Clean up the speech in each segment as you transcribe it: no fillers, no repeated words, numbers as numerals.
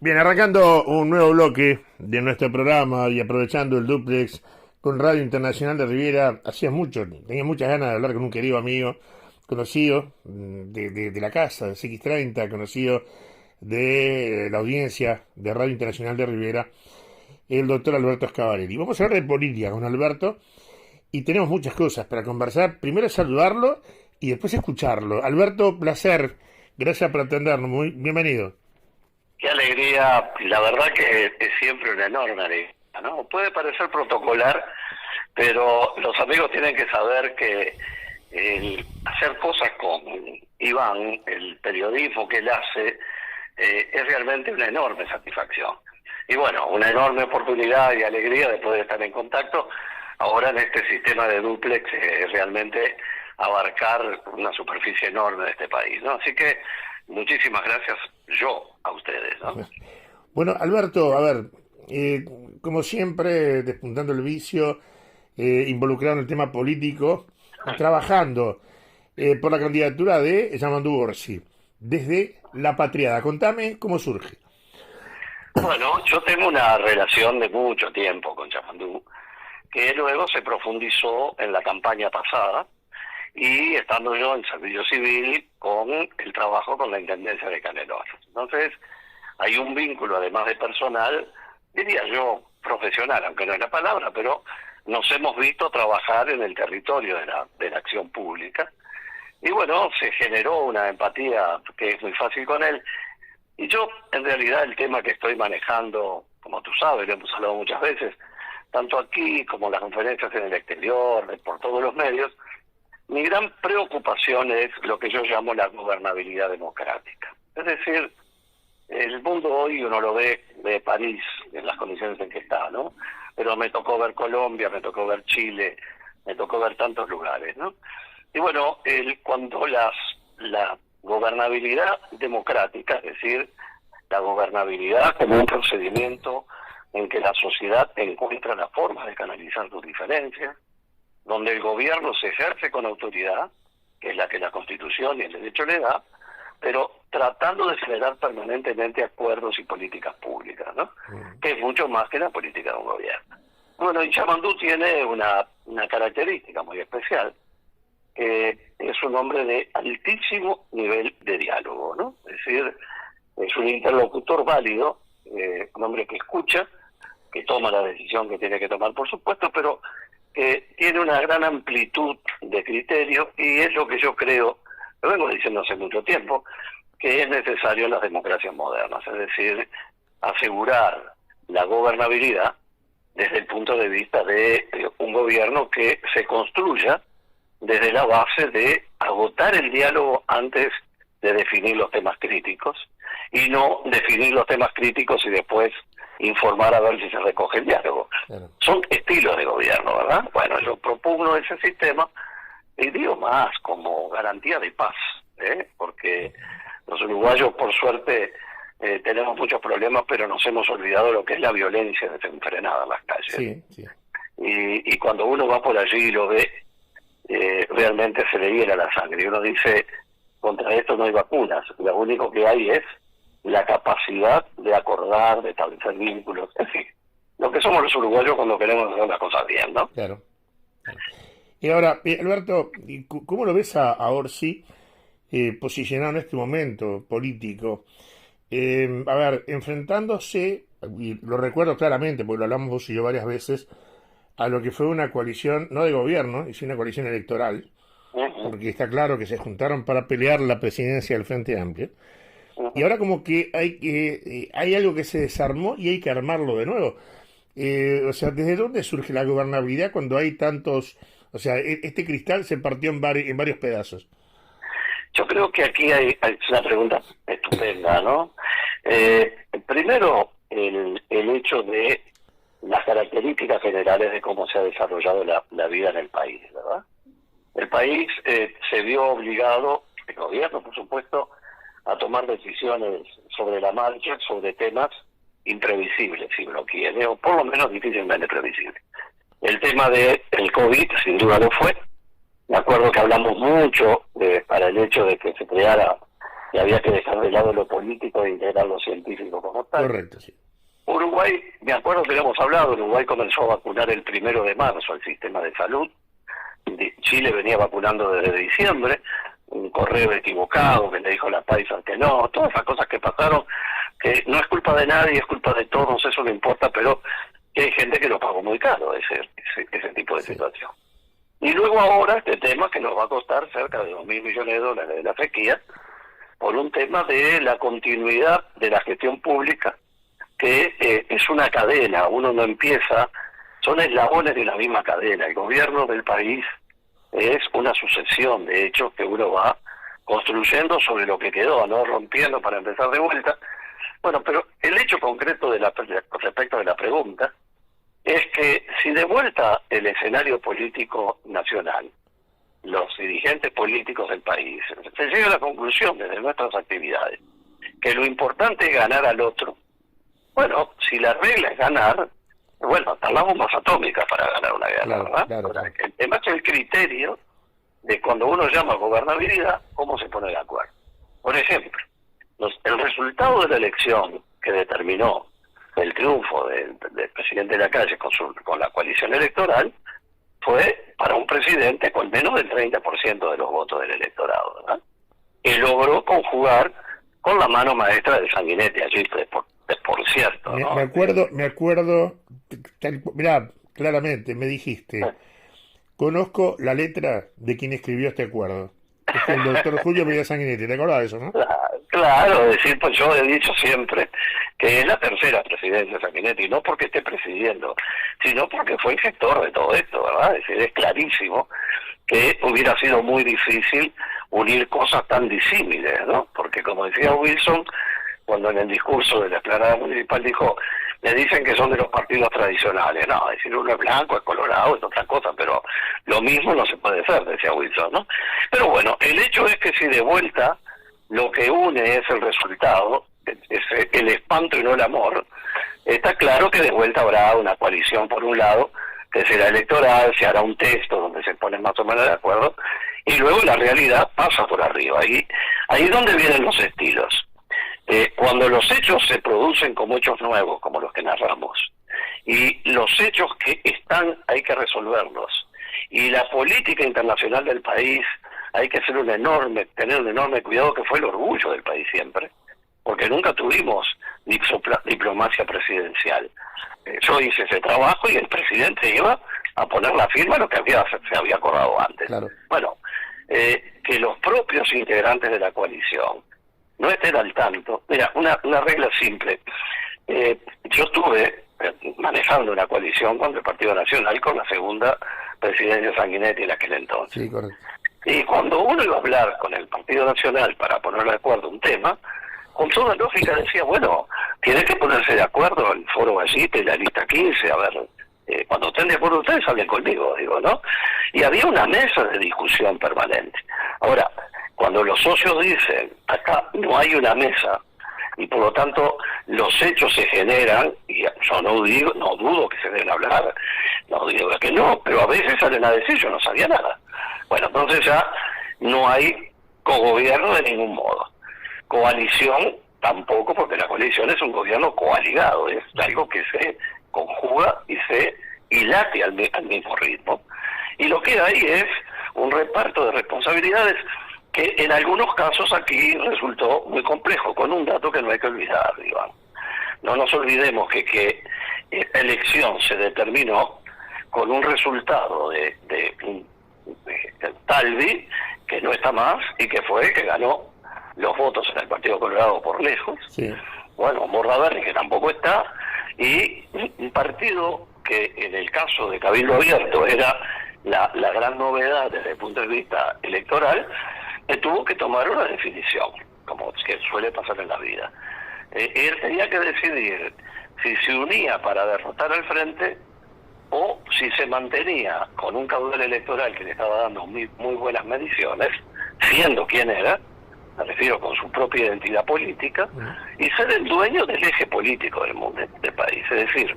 Bien, arrancando un nuevo bloque de nuestro programa y aprovechando el duplex con Radio Internacional de Riviera, hacía mucho, tenía muchas ganas de hablar con un querido amigo, conocido de la casa, de CX30, conocido de la audiencia de Radio Internacional de Riviera, el doctor Alberto Escavarelli. Vamos a hablar de política con Alberto y tenemos muchas cosas para conversar. Primero saludarlo y después escucharlo. Alberto, placer. Gracias por atendernos. Muy bienvenido. Qué alegría, la verdad que es siempre una enorme alegría, ¿no? Puede parecer protocolar, pero los amigos tienen que saber que el hacer cosas con Iván, el periodismo que él hace, es realmente una enorme satisfacción. Y bueno, una enorme oportunidad y alegría de poder estar en contacto ahora en este sistema de dúplex, realmente abarcar una superficie enorme de este país, ¿no? Así que muchísimas gracias yo a ustedes, ¿no? Bueno, Alberto, a ver, como siempre, despuntando el vicio, involucrado en el tema político, trabajando por la candidatura de Yamandu Orsi, desde La Patriada. Contame cómo surge. Bueno, yo tengo una relación de mucho tiempo con Yamandu, que luego se profundizó en la campaña pasada, y estando yo en servicio civil con el trabajo con la Intendencia de Canelones. Entonces, hay un vínculo, además de personal, diría yo, profesional, aunque no es la palabra, pero nos hemos visto trabajar en el territorio de la acción pública. Y bueno, se generó una empatía que es muy fácil con él. Y yo, en realidad, el tema que estoy manejando, como tú sabes, lo hemos hablado muchas veces, tanto aquí como en las conferencias en el exterior, por todos los medios, mi gran preocupación es lo que yo llamo la gobernabilidad democrática. Es decir, el mundo hoy uno lo ve de París, en las condiciones en que está, ¿no? Pero me tocó ver Colombia, me tocó ver Chile, me tocó ver tantos lugares, ¿no? Y bueno, cuando la gobernabilidad democrática, es decir, la gobernabilidad como un procedimiento en que la sociedad encuentra la forma de canalizar sus diferencias, donde el gobierno se ejerce con autoridad, que es la que la Constitución y el derecho le da, pero tratando de generar permanentemente acuerdos y políticas públicas, ¿no? Que es mucho más que la política de un gobierno. Bueno, y Yamandu tiene una característica muy especial, que es un hombre de altísimo nivel de diálogo, ¿no? Es decir, es un interlocutor válido, un hombre que escucha, que toma la decisión que tiene que tomar, por supuesto, pero que tiene una gran amplitud de criterio, y es lo que yo creo, lo vengo diciendo hace mucho tiempo, que es necesario en las democracias modernas, es decir, asegurar la gobernabilidad desde el punto de vista de un gobierno que se construya desde la base de agotar el diálogo antes de definir los temas críticos, y no definir los temas críticos y después informar a ver si se recoge el diálogo. Claro. Son estilos de gobierno, ¿verdad? Bueno, yo propugno ese sistema, y digo más, como garantía de paz, porque los uruguayos, por suerte, tenemos muchos problemas, pero nos hemos olvidado lo que es la violencia desenfrenada en las calles. Sí, sí. Y cuando uno va por allí y lo ve, realmente se le hiela la sangre. Y uno dice, contra esto no hay vacunas, lo único que hay es la capacidad de acordar, de establecer vínculos, en fin, lo que somos los uruguayos cuando queremos hacer las cosas bien, ¿no? Claro. Y ahora, Alberto, ¿cómo lo ves a Orsi posicionado en este momento político? A ver, enfrentándose, y lo recuerdo claramente, porque lo hablamos vos y yo varias veces, a lo que fue una coalición, no de gobierno, sino una coalición electoral, porque está claro que se juntaron para pelear la presidencia del Frente Amplio. Y ahora como que hay algo que se desarmó y hay que armarlo de nuevo. O sea, ¿desde dónde surge la gobernabilidad cuando hay tantos... O sea, este cristal se partió en varios pedazos? Yo creo que aquí hay una pregunta estupenda, ¿no? Primero, el hecho de las características generales de cómo se ha desarrollado la vida en el país, ¿verdad? El país se vio obligado, el gobierno, por supuesto, a tomar decisiones sobre la marcha, sobre temas imprevisibles, si uno quiere, o por lo menos difícilmente previsibles. El tema del COVID, sin duda lo fue. Me acuerdo que hablamos mucho para el hecho de que se creara, y había que dejar de lado lo político e integrar lo científico como postal. Correcto, sí. Uruguay, me acuerdo que habíamos hablado, Uruguay comenzó a vacunar el 1 de marzo al sistema de salud. Chile venía vacunando desde diciembre, un correo equivocado que le dijo la Pfizer que no, todas esas cosas que pasaron, que no es culpa de nadie, es culpa de todos, eso no importa, pero que hay gente que lo pagó muy caro, ese tipo de situación. Y luego ahora este tema que nos va a costar cerca de $2.000 millones de la sequía, por un tema de la continuidad de la gestión pública, que es una cadena, uno no empieza, son eslabones de la misma cadena. El gobierno del país es una sucesión de hechos que uno va construyendo sobre lo que quedó, no rompiendo para empezar de vuelta. Bueno, pero el hecho concreto respecto de la pregunta es que si de vuelta el escenario político nacional, los dirigentes políticos del país, se llega a la conclusión desde nuestras actividades que lo importante es ganar al otro. Bueno, si la regla es ganar, bueno, hasta las bombas atómicas para ganar una guerra, Claro, ¿verdad? claro. Ahora, el tema es el criterio de cuando uno llama gobernabilidad, cómo se pone de acuerdo. Por ejemplo, el resultado de la elección que determinó el triunfo del presidente de la calle con la coalición electoral fue para un presidente con menos del 30% de los votos del electorado, ¿verdad? Y logró conjugar con la mano maestra de Sanguinetti allí, por cierto, ¿no? Me acuerdo, mirá, claramente me dijiste, conozco la letra de quien escribió este acuerdo. Es el doctor Julio María Sanguinetti, ¿te acordás de eso, no? Claro, decir, pues yo he dicho siempre que es la tercera presidencia de Sanguinetti, no porque esté presidiendo, sino porque fue el gestor de todo esto, ¿verdad? Es decir, es clarísimo que hubiera sido muy difícil unir cosas tan disímiles, ¿no? Porque como decía Wilson, cuando en el discurso de la explanada municipal dijo, le dicen que son de los partidos tradicionales, no, es decir, uno es blanco, es colorado, es otra cosa, pero lo mismo no se puede hacer, decía Wilson, ¿no? Pero bueno, el hecho es que si de vuelta lo que une es el resultado, es el espanto y no el amor, está claro que de vuelta habrá una coalición por un lado, que será electoral, se hará un texto donde se ponen más o menos de acuerdo, y luego la realidad pasa por arriba. Ahí es donde vienen los estilos. Cuando los hechos se producen como hechos nuevos, como los que narramos, y los hechos que están hay que resolverlos, y la política internacional del país hay que tener un enorme cuidado, que fue el orgullo del país siempre, porque nunca tuvimos diplomacia presidencial. Yo hice ese trabajo y el presidente iba a poner la firma a lo que se había acordado antes. Claro. Bueno, que los propios integrantes de la coalición no estén al tanto. Mira, una regla simple. Yo estuve manejando una coalición contra el Partido Nacional con la segunda presidencia Sanguinetti en aquel entonces. Sí, correcto. Y cuando uno iba a hablar con el Partido Nacional para poner de acuerdo un tema, con toda lógica decía, bueno, tiene que ponerse de acuerdo el Foro Gallite, la lista 15, a ver, cuando estén de acuerdo ustedes hablen conmigo, digo, ¿no? Y había una mesa de discusión permanente. Ahora, cuando los socios dicen, acá no hay una mesa, y por lo tanto los hechos se generan, y yo no dudo que se deben hablar, no digo que no, pero a veces salen a decir, yo no sabía nada. Bueno, entonces ya no hay cogobierno de ningún modo. Coalición tampoco, porque la coalición es un gobierno coaligado, es algo que se conjuga y se hilate al mismo ritmo. Y lo que hay es un reparto de responsabilidades que en algunos casos aquí resultó muy complejo, con un dato que no hay que olvidar, digamos. No nos olvidemos que esta elección se determinó con un resultado de Talvi, que no está más, y que fue el que ganó los votos en el Partido Colorado por lejos. Sí. Bueno, Bordaberry, que tampoco está, y un partido que en el caso de Cabildo Abierto era la gran novedad desde el punto de vista electoral, tuvo que tomar una definición, como que suele pasar en la vida. Él tenía que decidir si se unía para derrotar al frente o si se mantenía con un caudal electoral que le estaba dando muy buenas mediciones, siendo quien era, me refiero con su propia identidad política, y ser el dueño del eje político del mundo, del país. Es decir,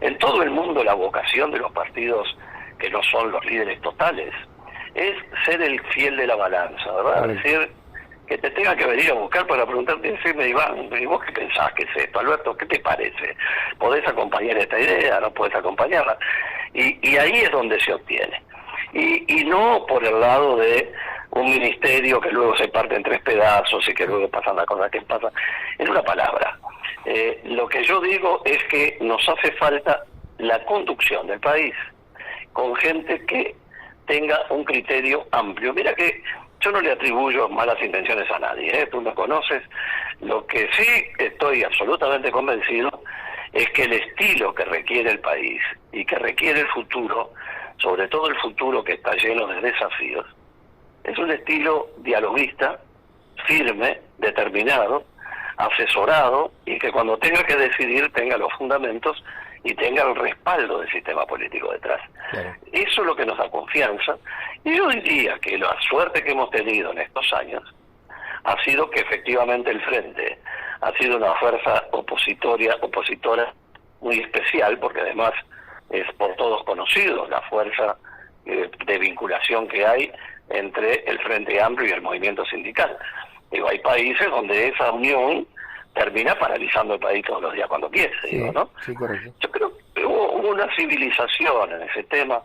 en todo el mundo la vocación de los partidos que no son los líderes totales es ser el fiel de la balanza, ¿verdad? Es decir, que te tenga que venir a buscar para preguntarte y decirme, Iván, ¿y vos qué pensás que es esto? Alberto, ¿qué te parece? ¿Podés acompañar esta idea? ¿No podés acompañarla? Y ahí es donde se obtiene. Y no por el lado de un ministerio que luego se parte en 3 pedazos y que luego pasan las cosas que pasan. En una palabra, lo que yo digo es que nos hace falta la conducción del país con gente que tenga un criterio amplio. Mira que yo no le atribuyo malas intenciones a nadie, tú me conoces. Lo que sí estoy absolutamente convencido es que el estilo que requiere el país y que requiere el futuro, sobre todo el futuro que está lleno de desafíos, es un estilo dialoguista, firme, determinado, asesorado, y que cuando tenga que decidir tenga los fundamentos y tenga el respaldo del sistema político detrás. Claro. Eso es lo que nos da confianza, y yo diría que la suerte que hemos tenido en estos años ha sido que efectivamente el Frente ha sido una fuerza opositora muy especial, porque además es por todos conocido la fuerza de vinculación que hay entre el Frente Amplio y el movimiento sindical. Digo, hay países donde esa unión termina paralizando el país todos los días cuando quiere, digo, ¿no? Sí, correcto. Yo creo que hubo una civilización en ese tema,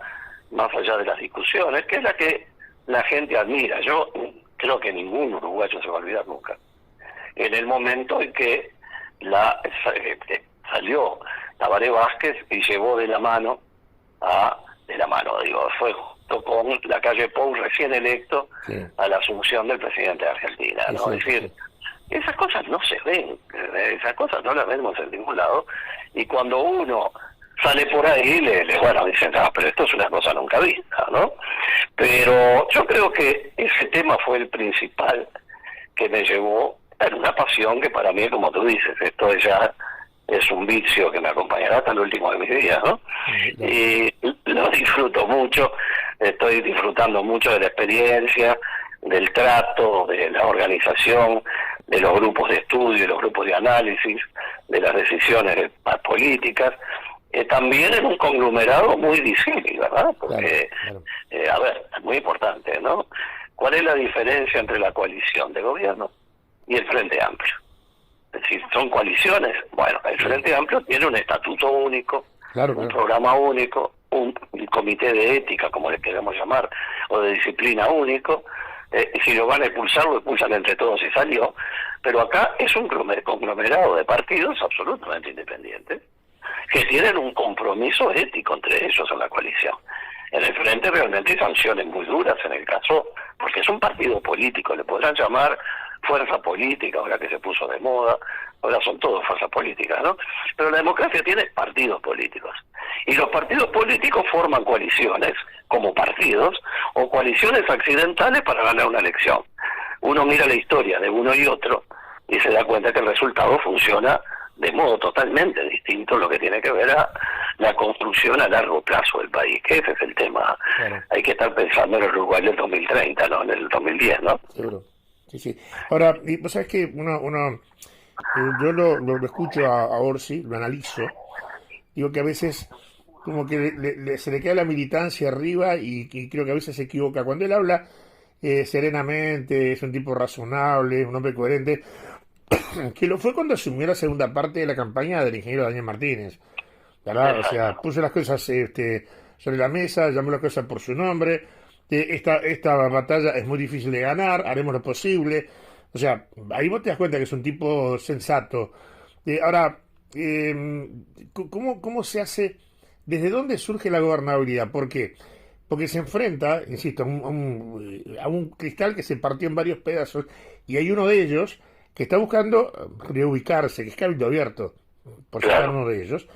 más allá de las discusiones, que es la que la gente admira. Yo creo que ningún uruguayo se va a olvidar nunca. En el momento en que salió Tabaré Vázquez y llevó de la mano, fue junto con la calle Pou recién electo, sí, a la asunción del presidente de Argentina, ¿no? Sí, es decir, sí, esas cosas no se ven, esas cosas no las vemos en ningún lado, y cuando uno sale por ahí, dicen, pero esto es una cosa nunca vista, ¿no? Pero yo creo que ese tema fue el principal que me llevó a una pasión que para mí, como tú dices, esto ya es un vicio que me acompañará hasta el último de mis días, ¿no? Y lo disfruto mucho, estoy disfrutando mucho de la experiencia, del trato, de la organización, de los grupos de estudio, de los grupos de análisis, de las decisiones políticas, también en un conglomerado muy difícil, ¿verdad? Porque, a ver, es muy importante, ¿no? ¿Cuál es la diferencia entre la coalición de gobierno y el Frente Amplio? Es decir, son coaliciones. Bueno, el Frente Amplio tiene un estatuto único, un programa único, un comité de ética, como le queremos llamar, o de disciplina único. Y si lo van a expulsar, lo expulsan entre todos y salió. Pero acá es un conglomerado de partidos absolutamente independientes que tienen un compromiso ético entre ellos en la coalición. En el Frente realmente hay sanciones muy duras en el caso, porque es un partido político, le podrán llamar fuerza política, ahora que se puso de moda, ahora son todos fuerzas políticas, ¿no? Pero la democracia tiene partidos políticos, y los partidos políticos forman coaliciones como partidos, o coaliciones accidentales para ganar una elección. Uno mira la historia de uno y otro, y se da cuenta que el resultado funciona de modo totalmente distinto, lo que tiene que ver a la construcción a largo plazo del país, que ese es el tema. Claro. Hay que estar pensando en el Uruguay del 2030, no en el 2010, ¿no? Seguro. Sí, sí. Ahora, vos sabés que yo lo escucho a Orsi, lo analizo, digo que a veces como que se le queda la militancia arriba y creo que a veces se equivoca. Cuando él habla serenamente, es un tipo razonable, un hombre coherente, que lo fue cuando asumió la segunda parte de la campaña del ingeniero Daniel Martínez, ¿verdad? O sea, puso las cosas sobre la mesa, llamó las cosas por su nombre. Esta batalla es muy difícil de ganar, haremos lo posible. O sea, ahí vos te das cuenta que es un tipo sensato. Ahora, ¿cómo se hace? ¿Desde dónde surge la gobernabilidad? ¿Por qué? Porque se enfrenta, insisto, a un cristal que se partió en varios pedazos, y hay uno de ellos que está buscando reubicarse, que es Cabildo Abierto, por ser uno de ellos,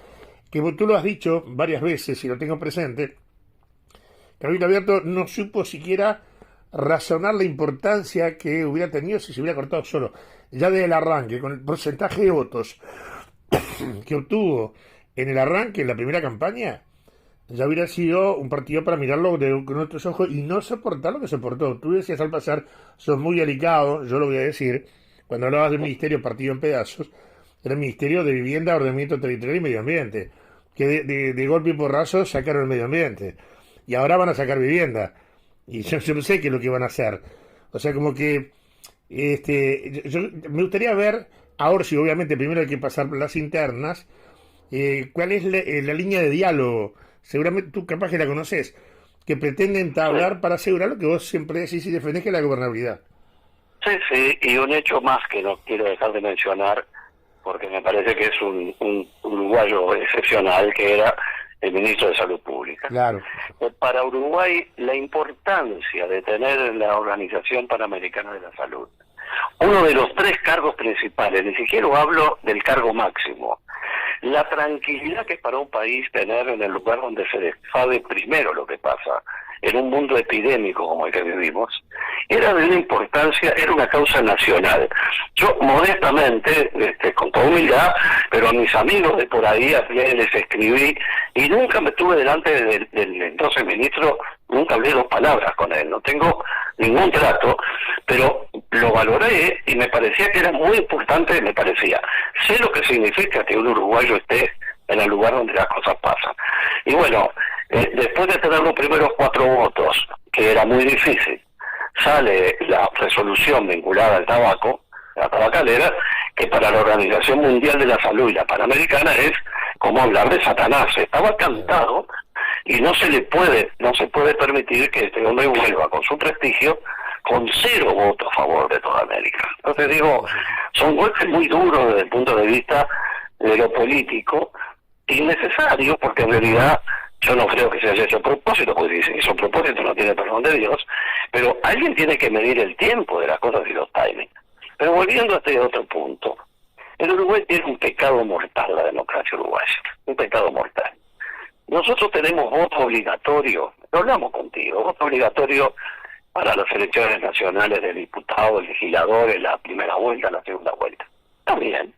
que tú lo has dicho varias veces y lo tengo presente. Cabildo Abierto no supo siquiera razonar la importancia que hubiera tenido si se hubiera cortado solo. Ya desde el arranque, con el porcentaje de votos que obtuvo en el arranque, en la primera campaña, ya hubiera sido un partido para mirarlo con otros ojos y no soportar lo que soportó. Tú decías al pasar, sos muy delicado, yo lo voy a decir, cuando hablabas del Ministerio Partido en Pedazos, era el Ministerio de Vivienda, Ordenamiento Territorial y Medio Ambiente, que de golpe y porrazo sacaron el medio ambiente. Y ahora van a sacar vivienda. Y yo no sé qué es lo que van a hacer. O sea, como que Me gustaría ver, ahora sí, obviamente primero hay que pasar por las internas, cuál es la línea de diálogo, seguramente tú capaz que la conoces, que pretende Sí, entablar para asegurar lo que vos siempre decís y defendés, que es la gobernabilidad. sí, sí, y un hecho más que no quiero dejar de mencionar, porque me parece que es un uruguayo excepcional, que era el ministro de Salud Pública. Claro, Para Uruguay, la importancia de tener la Organización Panamericana de la Salud, uno de los tres cargos principales, ni siquiera hablo del cargo máximo, la tranquilidad que es para un país tener en el lugar donde se sabe primero lo que pasa, en un mundo epidémico como el que vivimos, era de una importancia, era una causa nacional. Yo modestamente, con toda humildad, pero a mis amigos de por ahí les escribí y nunca me tuve delante del entonces ministro, nunca hablé dos palabras con él, no tengo ningún trato, pero lo valoré y me parecía que era muy importante, me parecía. Sé lo que significa que un uruguayo esté en el lugar donde las cosas pasan. Y bueno, después de tener los primeros 4 votos, que era muy difícil, sale la resolución vinculada al tabaco, la tabacalera, que para la Organización Mundial de la Salud y la Panamericana es como hablar de Satanás. Estaba cantado y no se puede permitir que este hombre vuelva con su prestigio con 0 votos a favor de toda América. Entonces digo, son golpes muy duros desde el punto de vista de lo político, innecesario, porque en realidad yo no creo que se haya hecho a propósito, porque si se hizo a propósito no tiene perdón de Dios, pero alguien tiene que medir el tiempo de las cosas y los timings. Pero volviendo a este otro punto, el Uruguay tiene un pecado mortal, la democracia uruguaya, un pecado mortal. Nosotros tenemos voto obligatorio, lo hablamos contigo, voto obligatorio para las elecciones nacionales de diputados, legisladores, la primera vuelta, la segunda vuelta. También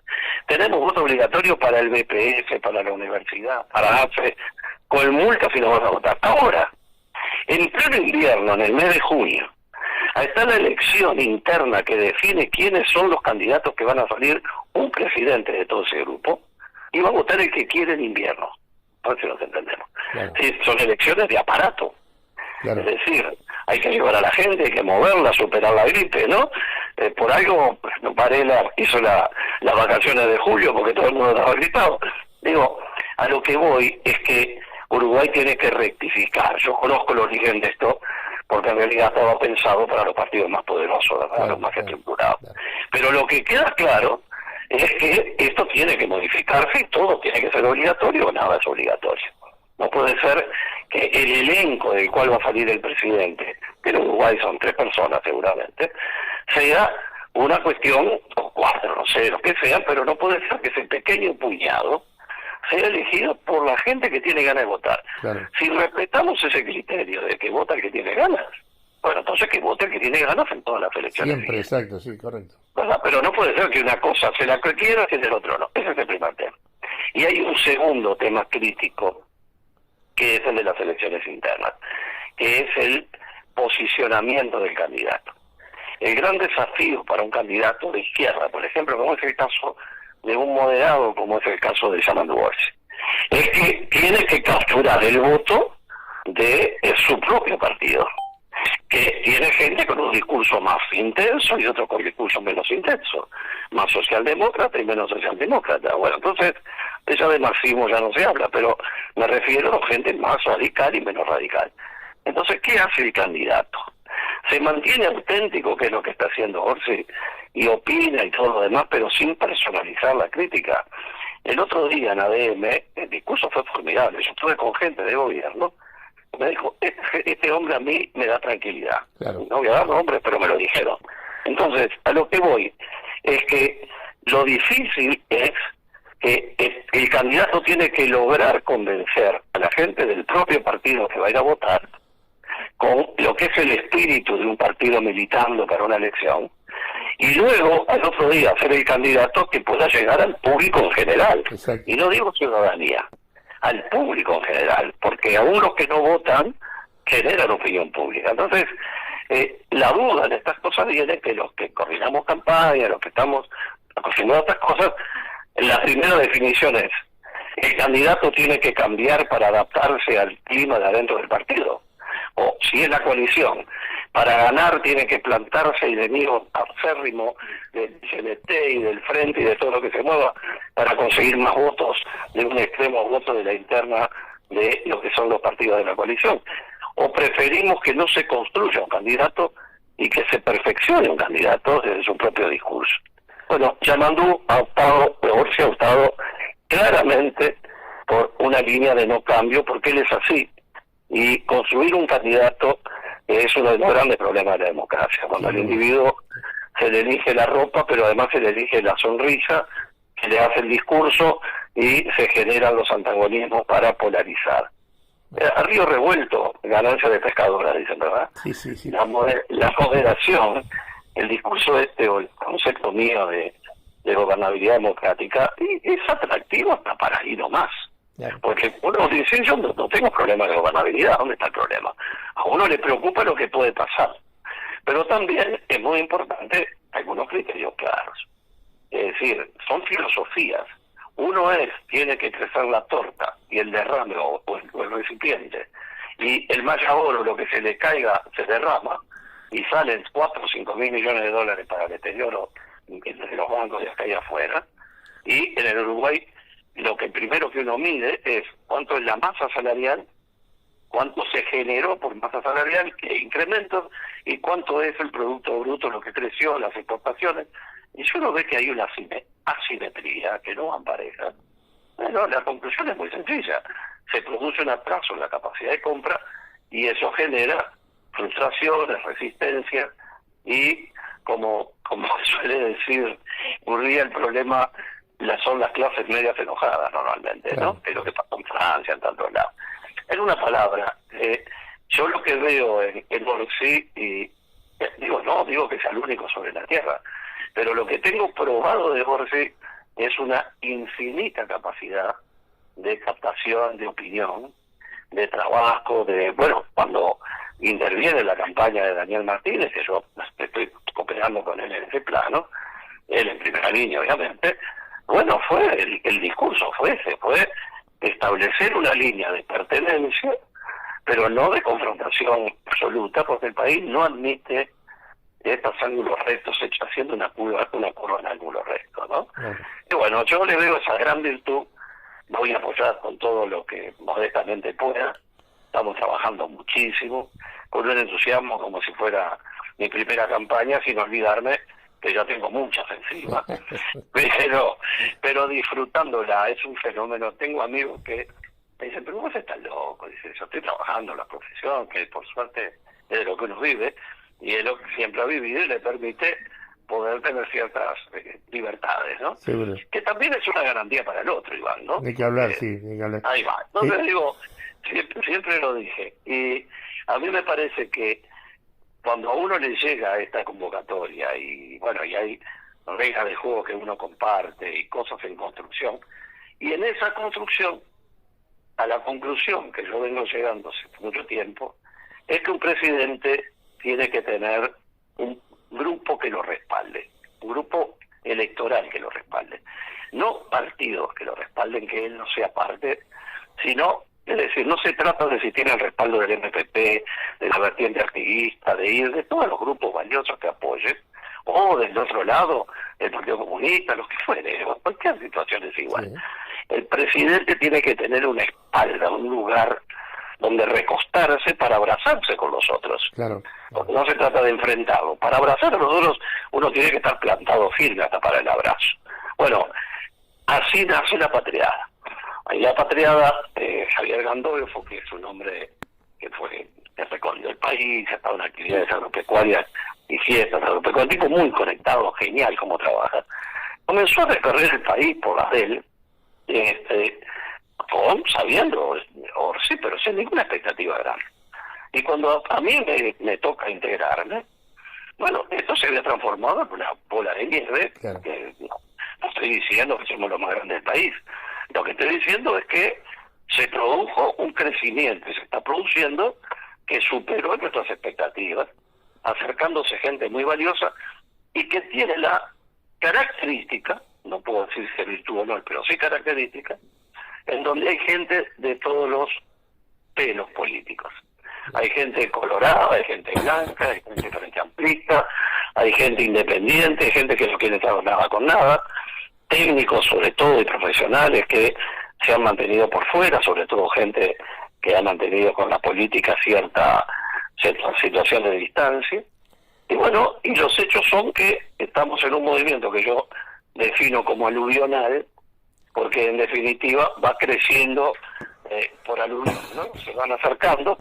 tenemos voto obligatorio para el BPS, para la universidad, para AFE, con multa si no vas a votar. Ahora, en pleno invierno, en el mes de junio, ahí está la elección interna que define quiénes son los candidatos que van a salir un presidente de todo ese grupo, y va a votar el que quiere en invierno. A ver si nos entendemos. claro, Sí, son elecciones de aparato. Es claro. decir, hay que llevar a la gente, hay que moverla, superar la gripe, ¿no? Por algo, Varela hizo las vacaciones de julio porque todo el mundo estaba gripado. Digo, a lo que voy es que Uruguay tiene que rectificar. Yo conozco el origen de esto porque en realidad estaba pensado para los partidos más poderosos, ¿verdad? Claro, Los más claro, estructurados. claro. Pero lo que queda claro es que esto tiene que modificarse y todo tiene que ser obligatorio o nada es obligatorio. No puede ser que el elenco del cual va a salir el presidente, que en Uruguay son 3 personas seguramente, sea una cuestión, o 4, no sé, lo que sea, pero no puede ser que ese pequeño puñado sea elegido por la gente que tiene ganas de votar. Claro. Si respetamos ese criterio de que vota el que tiene ganas, bueno, entonces que vote el que tiene ganas en todas las elecciones. Siempre, exacto, sí, correcto. ¿Verdad? Pero no puede ser que una cosa se la quiera y del otro no. Ese es el primer tema. Y hay un segundo tema crítico, que es el de las elecciones internas, que es el posicionamiento del candidato. El gran desafío para un candidato de izquierda, por ejemplo, como es el caso de un moderado, como es el caso de Yamandu Orsi, es que tiene que capturar el voto de su propio partido, que tiene gente con un discurso más intenso y otro con un discurso menos intenso, más socialdemócrata y menos socialdemócrata. Bueno, entonces, ella de marxismo ya no se habla, pero me refiero a gente más radical y menos radical. Entonces, ¿qué hace el candidato? Se mantiene auténtico, que es lo que está haciendo Orsi, y opina y todo lo demás, pero sin personalizar la crítica. El otro día en ADM, el discurso fue formidable. Yo estuve con gente de gobierno, me dijo, este hombre a mí me da tranquilidad. Claro. No voy a dar nombres, pero me lo dijeron. Entonces, a lo que voy es que lo difícil es que el candidato tiene que lograr convencer a la gente del propio partido que va a ir a votar con lo que es el espíritu de un partido militando para una elección, y luego al otro día ser el candidato que pueda llegar al público en general. Exacto. Y no digo ciudadanía, al público en general, porque aún los que no votan generan opinión pública. Entonces, la duda de estas cosas viene que los que coordinamos campaña, los que estamos acostumbrados a estas cosas, la primera definición es, el candidato tiene que cambiar para adaptarse al clima de adentro del partido. O si es la coalición, para ganar tiene que plantarse enemigo acérrimo del CNT y del Frente y de todo lo que se mueva para conseguir más votos de un extremo voto de la interna de lo que son los partidos de la coalición. O preferimos que no se construya un candidato y que se perfeccione un candidato desde su propio discurso. Bueno, Yamandú ha optado, Orsi ha optado claramente por una línea de no cambio, porque él es así. Y construir un candidato es uno de los grandes problemas de la democracia, cuando al individuo se le elige la ropa, pero además se le elige la sonrisa, se le hace el discurso y se generan los antagonismos para polarizar. A río revuelto, ganancia de pescadores, dicen, ¿verdad? Sí. La moderación, el discurso o el concepto mío de gobernabilidad democrática, es atractivo hasta para ahí nomás. Porque uno dice, yo no tengo problema de gobernabilidad, ¿dónde está el problema? A uno le preocupa lo que puede pasar. Pero también es muy importante algunos criterios claros. Es decir, son filosofías. Uno tiene que crecer la torta y el derrame o el recipiente. Y el mayaboro, lo que se le caiga, se derrama y salen 4 o 5 mil millones de dólares para el deterioro de los bancos de acá y afuera. Y en el Uruguay, lo que primero que uno mide es cuánto es la masa salarial, cuánto se generó por masa salarial, qué incrementos, y cuánto es el Producto Bruto, lo que creció, las exportaciones. Y si uno ve que hay una asimetría, que no van parejas, bueno, la conclusión es muy sencilla. Se produce un atraso en la capacidad de compra y eso genera frustraciones, resistencia y, como suele decir Gurría, el problema son las clases medias enojadas normalmente, ¿no? Claro. Es lo que pasa en Francia, en tantos lados. En una palabra, yo lo que veo en Orsi, y no digo que sea el único sobre la Tierra, pero lo que tengo probado de Orsi es una infinita capacidad de captación, de opinión, de trabajo, cuando interviene en la campaña de Daniel Martínez, que yo estoy cooperando con él en ese plano, él en primera línea obviamente, el discurso fue establecer una línea de pertenencia, pero no de confrontación absoluta, porque el país no admite estos ángulos rectos, haciendo una curva en ángulos rectos, ¿no? Y bueno, yo le veo esa gran virtud, voy a apoyar con todo lo que modestamente pueda, estamos trabajando muchísimo, con un entusiasmo como si fuera mi primera campaña, sin olvidarme que yo tengo muchas encima, pero disfrutándola, es un fenómeno. Tengo amigos que me dicen, pero vos estás loco, dice, yo estoy trabajando en la profesión, que por suerte es de lo que uno vive, y es lo que siempre ha vivido y le permite poder tener ciertas libertades, ¿no? Seguro. Que también es una garantía para el otro, Iván, ¿no? Hay que hablar, hay que hablar. Ahí va. Entonces digo, siempre lo dije, y a mí me parece que cuando a uno le llega esta convocatoria y hay reglas de juego que uno comparte y cosas en construcción, y en esa construcción, a la conclusión que yo vengo llegando hace mucho tiempo, es que un presidente tiene que tener un grupo que lo respalde, un grupo electoral que lo respalde, no partidos que lo respalden, que él no sea parte, sino, es decir, no se trata de si tiene el respaldo del MPP, de la vertiente artiguista, de todos los grupos valiosos que apoyen, o del otro lado, el Partido Comunista, lo que fuere, o cualquier situación es igual. Sí. El presidente tiene que tener una espalda, un lugar donde recostarse para abrazarse con los otros. Claro. No se trata de enfrentarlo. Para abrazar a los otros uno tiene que estar plantado firme hasta para el abrazo. Bueno, así nace la patriada. Ahí la patriada, Javier Gandolfo, que es un hombre que recorrió el país, ha estado en actividades agropecuarias y fiestas agropecuarias, un tipo muy conectado, genial como trabaja. Comenzó a recorrer el país por las de él, sabiendo, sí, pero sin ninguna expectativa grande. Y cuando a mí me toca integrarme, esto se había transformado en una bola de nieve. Claro. No estoy diciendo que somos los más grandes del país. Lo que estoy diciendo es que se produjo un crecimiento, se está produciendo, que superó nuestras expectativas, acercándose gente muy valiosa y que tiene la característica, no puedo decir si es virtud o no, pero sí característica, en donde hay gente de todos los pelos políticos. Hay gente colorada, hay gente blanca, hay gente frente amplista, hay gente independiente, hay gente que no quiere saber nada con nada, técnicos sobre todo y profesionales que se han mantenido por fuera, sobre todo gente que ha mantenido con la política cierta situación de distancia. Y bueno, y los hechos son que estamos en un movimiento que yo defino como aluvional, porque en definitiva va creciendo por aluviones, ¿no? Se van acercando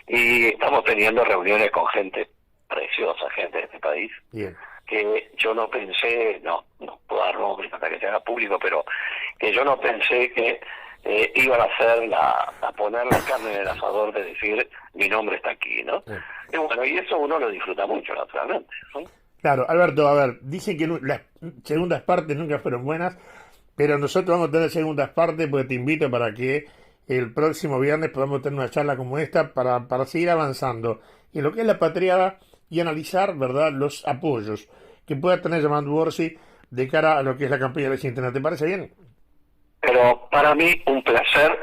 y estamos teniendo reuniones con gente preciosa, gente de este país. Bien. Que yo no pensé, no puedo dar nombres hasta que se haga público, pero que yo no pensé que iban a hacer a poner la carne en el asador de decir mi nombre está aquí, ¿no? Bien. Y bueno, y eso uno lo disfruta mucho, naturalmente, ¿no? Claro, Alberto, a ver, dicen que las segundas partes nunca fueron buenas, pero nosotros vamos a tener segundas partes porque te invito para que el próximo viernes podamos tener una charla como esta para seguir avanzando en lo que es la patriada y analizar, ¿verdad?, los apoyos que pueda tener Yamandu Orsi de cara a lo que es la campaña de la interna. ¿Te parece bien? Pero para mí un placer,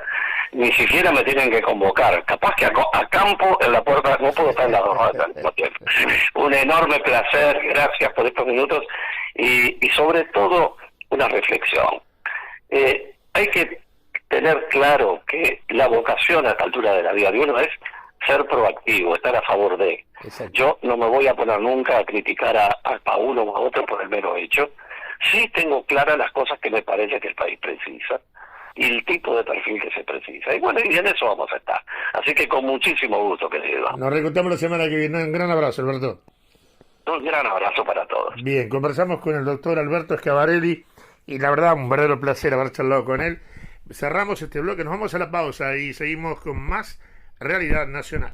ni siquiera me tienen que convocar, capaz que a campo en la puerta, no puedo estar en las dos horas al mismo tiempo. Un enorme placer, gracias por estos minutos y sobre todo una reflexión. Hay que tener claro que la vocación a esta altura de la vida de uno es ser proactivo, estar a favor de. Exacto. Yo no me voy a poner nunca a criticar a uno o a otro por el mero hecho. Sí tengo claras las cosas que me parece que el país precisa y el tipo de perfil que se precisa. Y bueno, y en eso vamos a estar. Así que con muchísimo gusto, querido. Nos reencontramos la semana que viene. Un gran abrazo, Alberto. Un gran abrazo para todos. Bien, conversamos con el doctor Alberto Schiavarelli y la verdad un verdadero placer haber charlado con él. Cerramos este bloque, nos vamos a la pausa y seguimos con más Realidad Nacional.